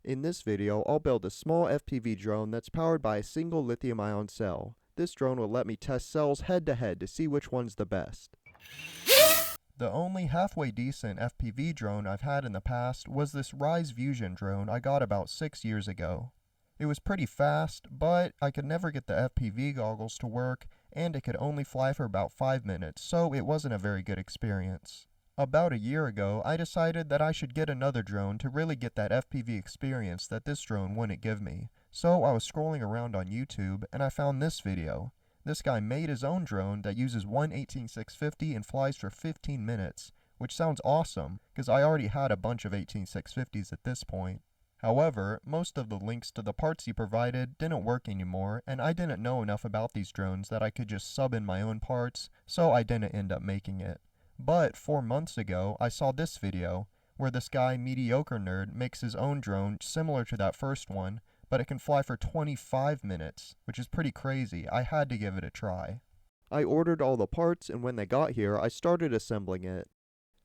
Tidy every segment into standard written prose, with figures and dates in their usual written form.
In this video, I'll build a small FPV drone that's powered by a single lithium-ion cell. This drone will let me test cells head-to-head to see which one's the best. The only halfway decent FPV drone I've had in the past was this Rise Fusion drone I got about 6 years ago. It was pretty fast, but I could never get the FPV goggles to work, and it could only fly for about 5 minutes, so it wasn't a very good experience. About a year ago, I decided that I should get another drone to really get that FPV experience that this drone wouldn't give me. So I was scrolling around on YouTube, and I found this video. This guy made his own drone that uses one 18650 and flies for 15 minutes, which sounds awesome, because I already had a bunch of 18650s at this point. However, most of the links to the parts he provided didn't work anymore, and I didn't know enough about these drones that I could just sub in my own parts, so I didn't end up making it. But 4 months ago, I saw this video, where this guy, Mediocre Nerd, makes his own drone similar to that first one, but it can fly for 25 minutes, which is pretty crazy. I had to give it a try. I ordered all the parts, and when they got here, I started assembling it.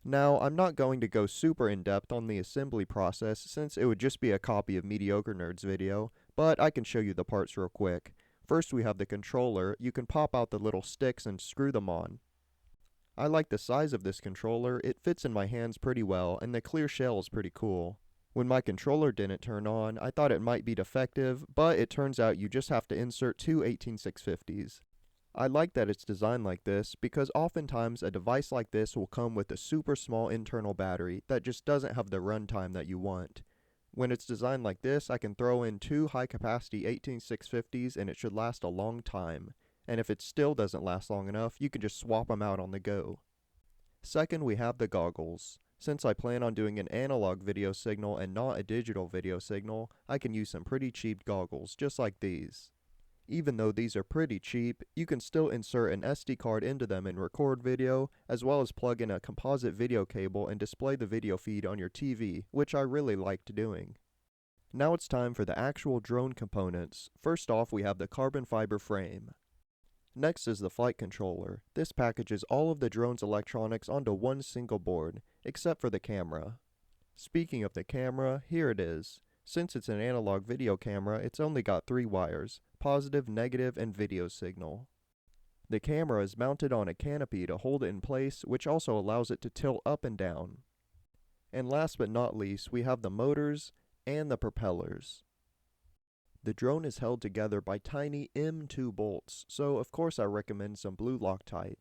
Now, I'm not going to go super in-depth on the assembly process since it would just be a copy of Mediocre Nerd's video, but I can show you the parts real quick. First we have the controller. You can pop out the little sticks and screw them on. I like the size of this controller. It fits in my hands pretty well, and the clear shell is pretty cool. When my controller didn't turn on, I thought it might be defective, but it turns out you just have to insert two 18650s. I like that it's designed like this because oftentimes a device like this will come with a super small internal battery that just doesn't have the runtime that you want. When it's designed like this, I can throw in two high-capacity 18650s and it should last a long time. And if it still doesn't last long enough, you can just swap them out on the go. Second, we have the goggles. Since I plan on doing an analog video signal and not a digital video signal, I can use some pretty cheap goggles, just like these. Even though these are pretty cheap, you can still insert an SD card into them and record video, as well as plug in a composite video cable and display the video feed on your TV, which I really liked doing. Now it's time for the actual drone components. First off, we have the carbon fiber frame. Next is the flight controller. This packages all of the drone's electronics onto one single board, except for the camera. Speaking of the camera, here it is. Since it's an analog video camera, it's only got 3 wires, positive, negative, and video signal. The camera is mounted on a canopy to hold it in place, which also allows it to tilt up and down. And last but not least, we have the motors and the propellers. The drone is held together by tiny M2 bolts, so of course I recommend some blue Loctite.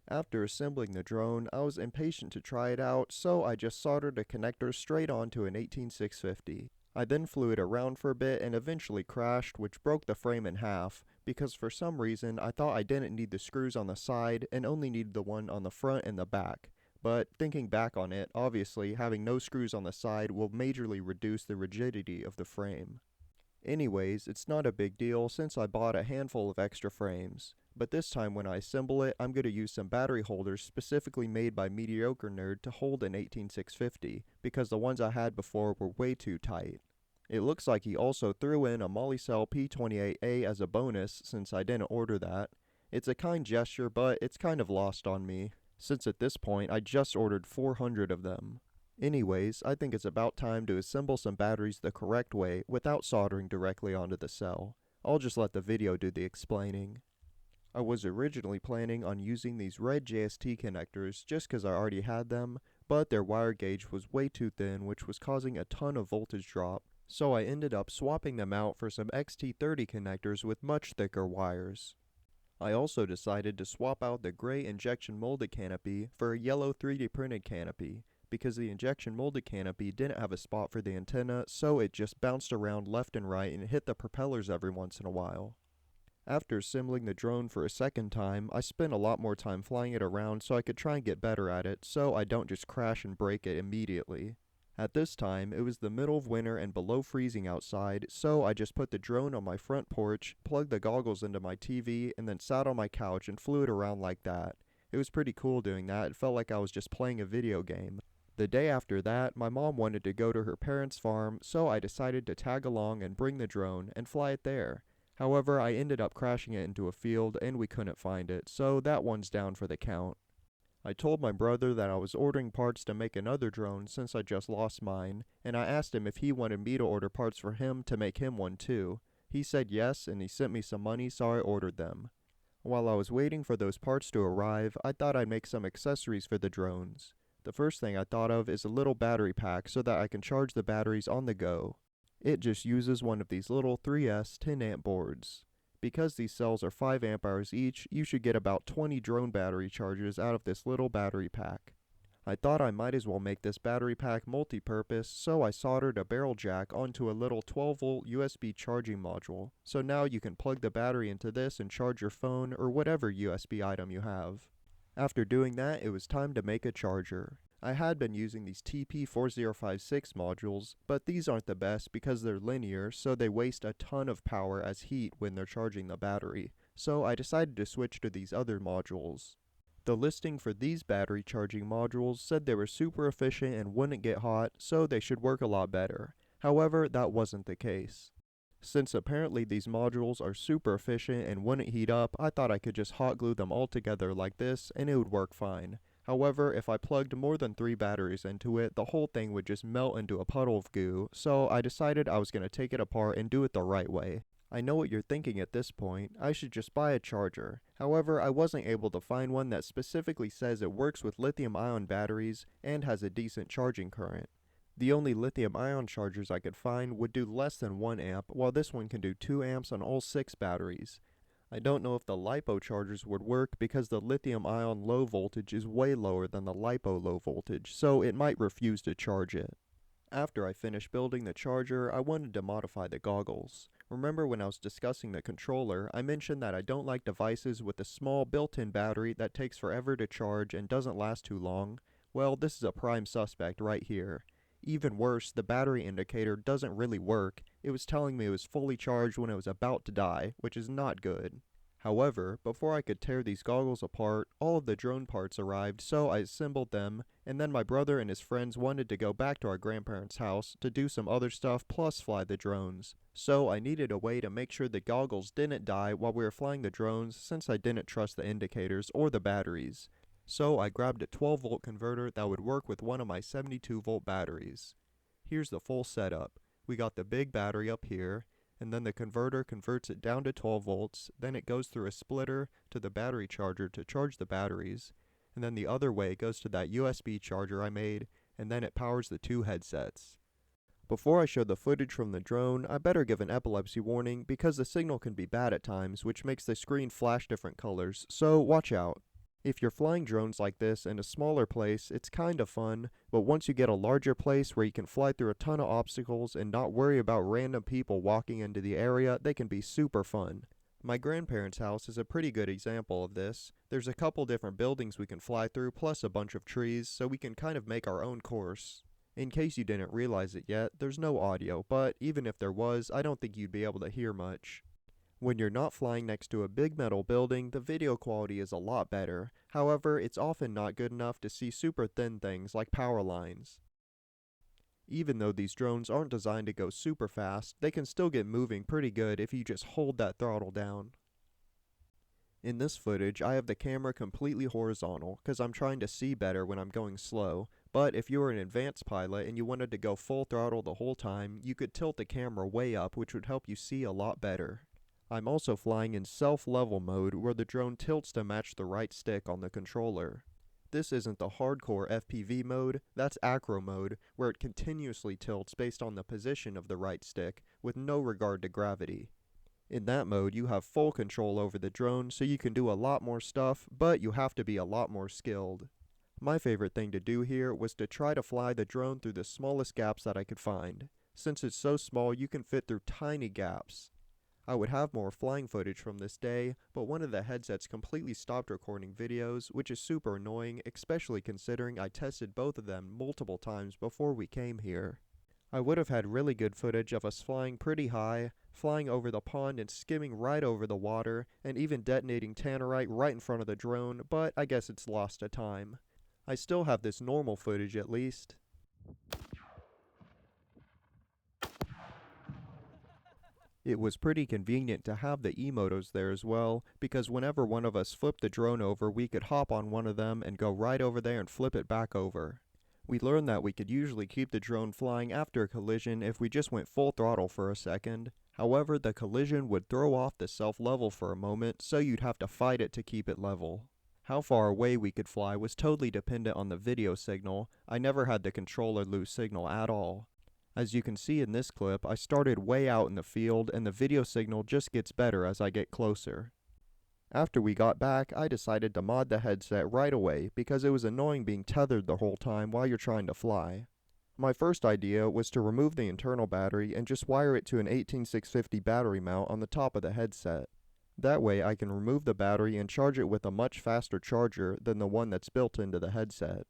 After assembling the drone, I was impatient to try it out, so I just soldered a connector straight onto an 18650. I then flew it around for a bit and eventually crashed, which broke the frame in half, because for some reason I thought I didn't need the screws on the side and only needed the one on the front and the back. But thinking back on it, obviously having no screws on the side will majorly reduce the rigidity of the frame. Anyways, it's not a big deal since I bought a handful of extra frames, but this time when I assemble it, I'm going to use some battery holders specifically made by Mediocre Nerd to hold an 18650, because the ones I had before were way too tight. It looks like he also threw in a Molicel P28A as a bonus since I didn't order that. It's a kind gesture, but it's kind of lost on me, since at this point I just ordered 400 of them. Anyways, I think it's about time to assemble some batteries the correct way without soldering directly onto the cell. I'll just let the video do the explaining. I was originally planning on using these red JST connectors just because I already had them, but their wire gauge was way too thin, which was causing a ton of voltage drop, so I ended up swapping them out for some XT30 connectors with much thicker wires. I also decided to swap out the gray injection molded canopy for a yellow 3D printed canopy, because the injection molded canopy didn't have a spot for the antenna, so it just bounced around left and right and hit the propellers every once in a while. After assembling the drone for a second time, I spent a lot more time flying it around so I could try and get better at it, so I don't just crash and break it immediately. At this time, it was the middle of winter and below freezing outside, so I just put the drone on my front porch, plugged the goggles into my TV, and then sat on my couch and flew it around like that. It was pretty cool doing that. It felt like I was just playing a video game. The day after that, my mom wanted to go to her parents' farm, so I decided to tag along and bring the drone and fly it there. However, I ended up crashing it into a field and we couldn't find it, so that one's down for the count. I told my brother that I was ordering parts to make another drone since I just lost mine, and I asked him if he wanted me to order parts for him to make him one too. He said yes, and he sent me some money, so I ordered them. While I was waiting for those parts to arrive, I thought I'd make some accessories for the drones. The first thing I thought of is a little battery pack so that I can charge the batteries on the go. It just uses one of these little 3S 10 amp boards. Because these cells are 5 amp hours each, you should get about 20 drone battery charges out of this little battery pack. I thought I might as well make this battery pack multi-purpose, so I soldered a barrel jack onto a little 12-volt USB charging module, so now you can plug the battery into this and charge your phone or whatever USB item you have. After doing that, it was time to make a charger. I had been using these TP4056 modules, but these aren't the best because they're linear, so they waste a ton of power as heat when they're charging the battery, so I decided to switch to these other modules. The listing for these battery charging modules said they were super efficient and wouldn't get hot, so they should work a lot better. However, that wasn't the case. Since apparently these modules are super efficient and wouldn't heat up, I thought I could just hot glue them all together like this and it would work fine. However, if I plugged more than 3 batteries into it, the whole thing would just melt into a puddle of goo, so I decided I was going to take it apart and do it the right way. I know what you're thinking at this point, I should just buy a charger. However, I wasn't able to find one that specifically says it works with lithium-ion batteries and has a decent charging current. The only lithium-ion chargers I could find would do less than 1 amp, while this one can do 2 amps on all 6 batteries. I don't know if the LiPo chargers would work because the lithium-ion low voltage is way lower than the LiPo low voltage, so it might refuse to charge it. After I finished building the charger, I wanted to modify the goggles. Remember when I was discussing the controller, I mentioned that I don't like devices with a small built-in battery that takes forever to charge and doesn't last too long? Well, this is a prime suspect right here. Even worse, the battery indicator doesn't really work. It was telling me it was fully charged when it was about to die, which is not good. However, before I could tear these goggles apart, all of the drone parts arrived, so I assembled them, and then my brother and his friends wanted to go back to our grandparents' house to do some other stuff plus fly the drones. So I needed a way to make sure the goggles didn't die while we were flying the drones since I didn't trust the indicators or the batteries. So I grabbed a 12-volt converter that would work with one of my 72-volt batteries. Here's the full setup. We got the big battery up here, and then the converter converts it down to 12 volts, then it goes through a splitter to the battery charger to charge the batteries, and then the other way goes to that USB charger I made, and then it powers the 2 headsets. Before I show the footage from the drone, I better give an epilepsy warning because the signal can be bad at times, which makes the screen flash different colors, so watch out. If you're flying drones like this in a smaller place, it's kind of fun, but once you get a larger place where you can fly through a ton of obstacles and not worry about random people walking into the area, they can be super fun. My grandparents' house is a pretty good example of this. There's a couple different buildings we can fly through plus a bunch of trees, so we can kind of make our own course. In case you didn't realize it yet, there's no audio, but even if there was, I don't think you'd be able to hear much. When you're not flying next to a big metal building, the video quality is a lot better. However, it's often not good enough to see super thin things like power lines. Even though these drones aren't designed to go super fast, they can still get moving pretty good if you just hold that throttle down. In this footage, I have the camera completely horizontal because I'm trying to see better when I'm going slow, but if you were an advanced pilot and you wanted to go full throttle the whole time, you could tilt the camera way up, which would help you see a lot better. I'm also flying in self-level mode where the drone tilts to match the right stick on the controller. This isn't the hardcore FPV mode, that's acro mode, where it continuously tilts based on the position of the right stick, with no regard to gravity. In that mode, you have full control over the drone, so you can do a lot more stuff, but you have to be a lot more skilled. My favorite thing to do here was to try to fly the drone through the smallest gaps that I could find. Since it's so small, you can fit through tiny gaps. I would have more flying footage from this day, but one of the headsets completely stopped recording videos, which is super annoying, especially considering I tested both of them multiple times before we came here. I would have had really good footage of us flying pretty high, flying over the pond and skimming right over the water, and even detonating tannerite right in front of the drone, but I guess it's lost to time. I still have this normal footage at least. It was pretty convenient to have the E-motos there as well, because whenever one of us flipped the drone over, we could hop on one of them and go right over there and flip it back over. We learned that we could usually keep the drone flying after a collision if we just went full throttle for a second. However, the collision would throw off the self-level for a moment, so you'd have to fight it to keep it level. How far away we could fly was totally dependent on the video signal. I never had the controller lose signal at all. As you can see in this clip, I started way out in the field and the video signal just gets better as I get closer. After we got back, I decided to mod the headset right away because it was annoying being tethered the whole time while you're trying to fly. My first idea was to remove the internal battery and just wire it to an 18650 battery mount on the top of the headset. That way I can remove the battery and charge it with a much faster charger than the one that's built into the headset.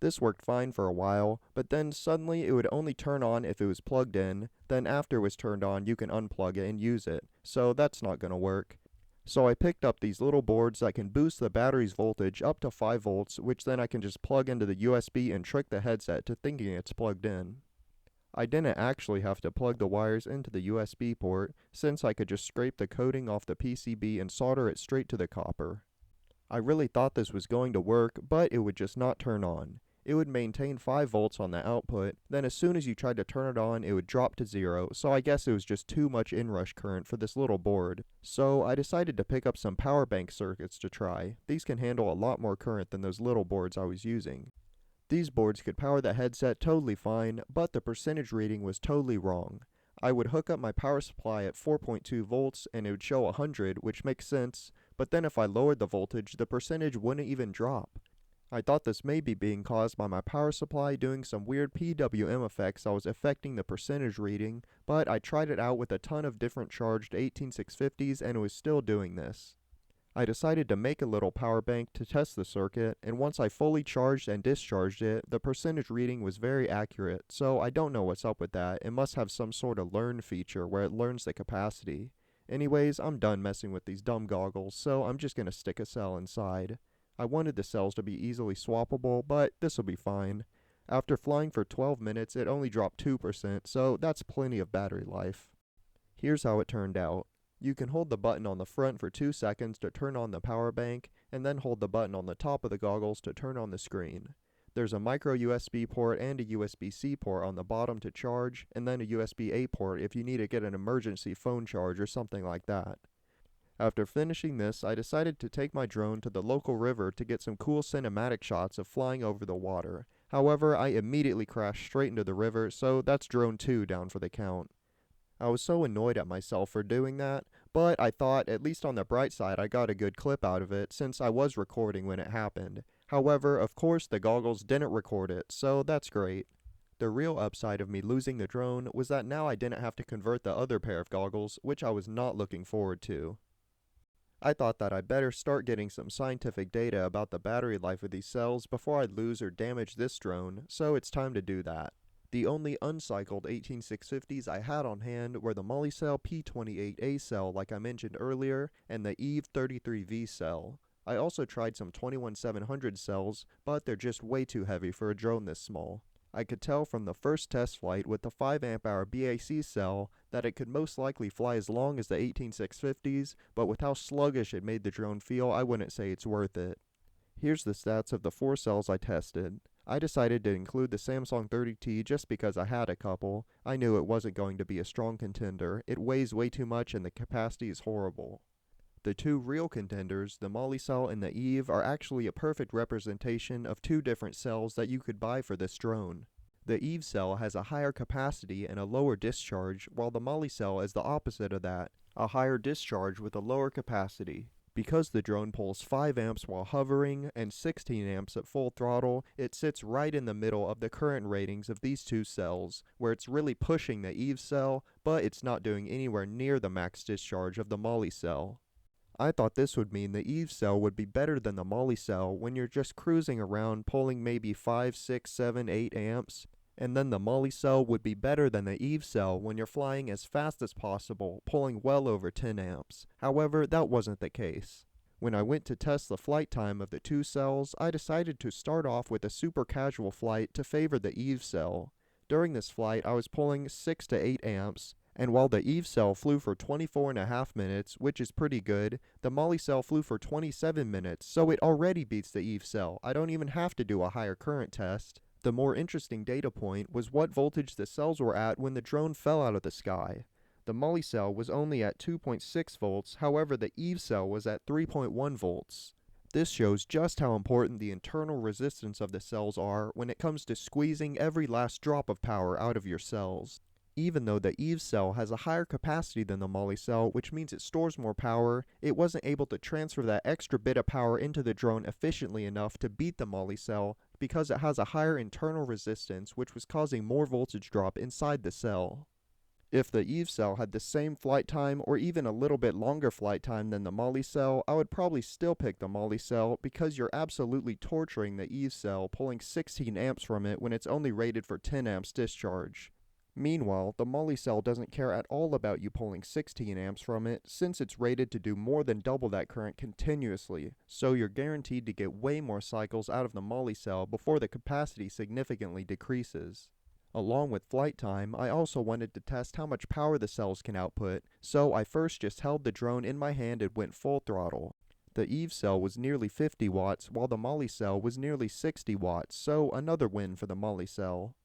This worked fine for a while, but then suddenly it would only turn on if it was plugged in, then after it was turned on you can unplug it and use it, so that's not gonna work. So I picked up these little boards that can boost the battery's voltage up to 5 volts, which then I can just plug into the USB and trick the headset to thinking it's plugged in. I didn't actually have to plug the wires into the USB port, since I could just scrape the coating off the PCB and solder it straight to the copper. I really thought this was going to work, but it would just not turn on. It would maintain 5 volts on the output, then as soon as you tried to turn it on, it would drop to 0, so I guess it was just too much inrush current for this little board. So I decided to pick up some power bank circuits to try. These can handle a lot more current than those little boards I was using. These boards could power the headset totally fine, but the percentage reading was totally wrong. I would hook up my power supply at 4.2 volts and it would show 100, which makes sense, but then if I lowered the voltage, the percentage wouldn't even drop. I thought this may be being caused by my power supply doing some weird PWM effects that was affecting the percentage reading, but I tried it out with a ton of different charged 18650s and it was still doing this. I decided to make a little power bank to test the circuit, and once I fully charged and discharged it, the percentage reading was very accurate, so I don't know what's up with that. It must have some sort of learn feature where it learns the capacity. Anyways, I'm done messing with these dumb goggles, so I'm just gonna stick a cell inside. I wanted the cells to be easily swappable, but this'll be fine. After flying for 12 minutes, it only dropped 2%, so that's plenty of battery life. Here's how it turned out. You can hold the button on the front for 2 seconds to turn on the power bank, and then hold the button on the top of the goggles to turn on the screen. There's a micro USB port and a USB-C port on the bottom to charge, and then a USB-A port if you need to get an emergency phone charge or something like that. After finishing this, I decided to take my drone to the local river to get some cool cinematic shots of flying over the water. However, I immediately crashed straight into the river, so that's drone 2 down for the count. I was so annoyed at myself for doing that, but I thought, at least on the bright side, I got a good clip out of it since I was recording when it happened. However, of course, the goggles didn't record it, so that's great. The real upside of me losing the drone was that now I didn't have to convert the other pair of goggles, which I was not looking forward to. I thought that I'd better start getting some scientific data about the battery life of these cells before I'd lose or damage this drone, so it's time to do that. The only uncycled 18650s I had on hand were the Molicel P28A cell like I mentioned earlier, and the EVE 33V cell. I also tried some 21700 cells, but they're just way too heavy for a drone this small. I could tell from the first test flight with the 5 Ah BAC cell that it could most likely fly as long as the 18650s, but with how sluggish it made the drone feel, I wouldn't say it's worth it. Here's the stats of the 4 cells I tested. I decided to include the Samsung 30T just because I had a couple. I knew it wasn't going to be a strong contender. It weighs way too much and the capacity is horrible. The 2 real contenders, the Molicel and the EVE, are actually a perfect representation of 2 different cells that you could buy for this drone. The EVE cell has a higher capacity and a lower discharge, while the Molicel is the opposite of that, a higher discharge with a lower capacity. Because the drone pulls 5 amps while hovering and 16 amps at full throttle, it sits right in the middle of the current ratings of these 2 cells, where it's really pushing the EVE cell, but it's not doing anywhere near the max discharge of the Molicel. I thought this would mean the EVE cell would be better than the Molicel when you're just cruising around pulling maybe 5, 6, 7, 8 amps, and then the Molicel would be better than the EVE cell when you're flying as fast as possible, pulling well over 10 amps. However, that wasn't the case. When I went to test the flight time of the 2 cells, I decided to start off with a super casual flight to favor the EVE cell. During this flight, I was pulling 6 to 8 amps, And while the Eve cell flew for 24.5 minutes, which is pretty good, the Moly cell flew for 27 minutes, so it already beats the Eve cell. I don't even have to do a higher current test. The more interesting data point was what voltage the cells were at when the drone fell out of the sky. The Moly cell was only at 2.6 volts, however the Eve cell was at 3.1 volts. This shows just how important the internal resistance of the cells are when it comes to squeezing every last drop of power out of your cells. Even though the Eve cell has a higher capacity than the Moly cell, which means it stores more power, it wasn't able to transfer that extra bit of power into the drone efficiently enough to beat the Moly cell because it has a higher internal resistance, which was causing more voltage drop inside the cell. If the Eve cell had the same flight time or even a little bit longer flight time than the Moly cell, I would probably still pick the Moly cell because you're absolutely torturing the Eve cell, pulling 16 amps from it when it's only rated for 10 amps discharge. Meanwhile, the Moly cell doesn't care at all about you pulling 16 amps from it, since it's rated to do more than double that current continuously, so you're guaranteed to get way more cycles out of the Moly cell before the capacity significantly decreases. Along with flight time, I also wanted to test how much power the cells can output, so I first just held the drone in my hand and went full throttle. The Eve cell was nearly 50 watts, while the Moly cell was nearly 60 watts, so another win for the Moly cell.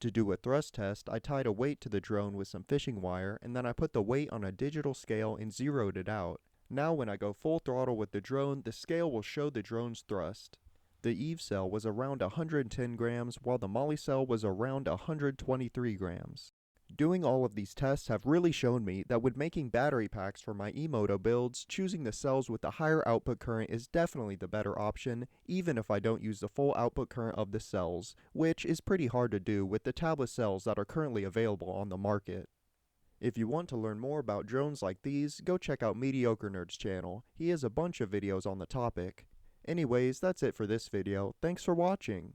To do a thrust test, I tied a weight to the drone with some fishing wire, and then I put the weight on a digital scale and zeroed it out. Now when I go full throttle with the drone, the scale will show the drone's thrust. The Eve cell was around 110 grams, while the Moly cell was around 123 grams. Doing all of these tests have really shown me that when making battery packs for my E-Moto builds, choosing the cells with the higher output current is definitely the better option, even if I don't use the full output current of the cells, which is pretty hard to do with the tablet cells that are currently available on the market. If you want to learn more about drones like these, go check out Mediocre Nerd's channel. He has a bunch of videos on the topic. Anyways, that's it for this video. Thanks for watching!